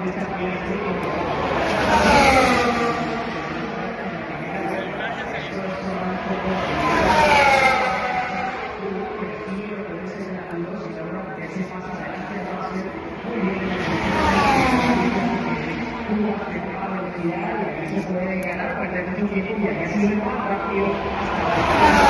Se puede ganar, perder mucho tiempo y así es más rápido hasta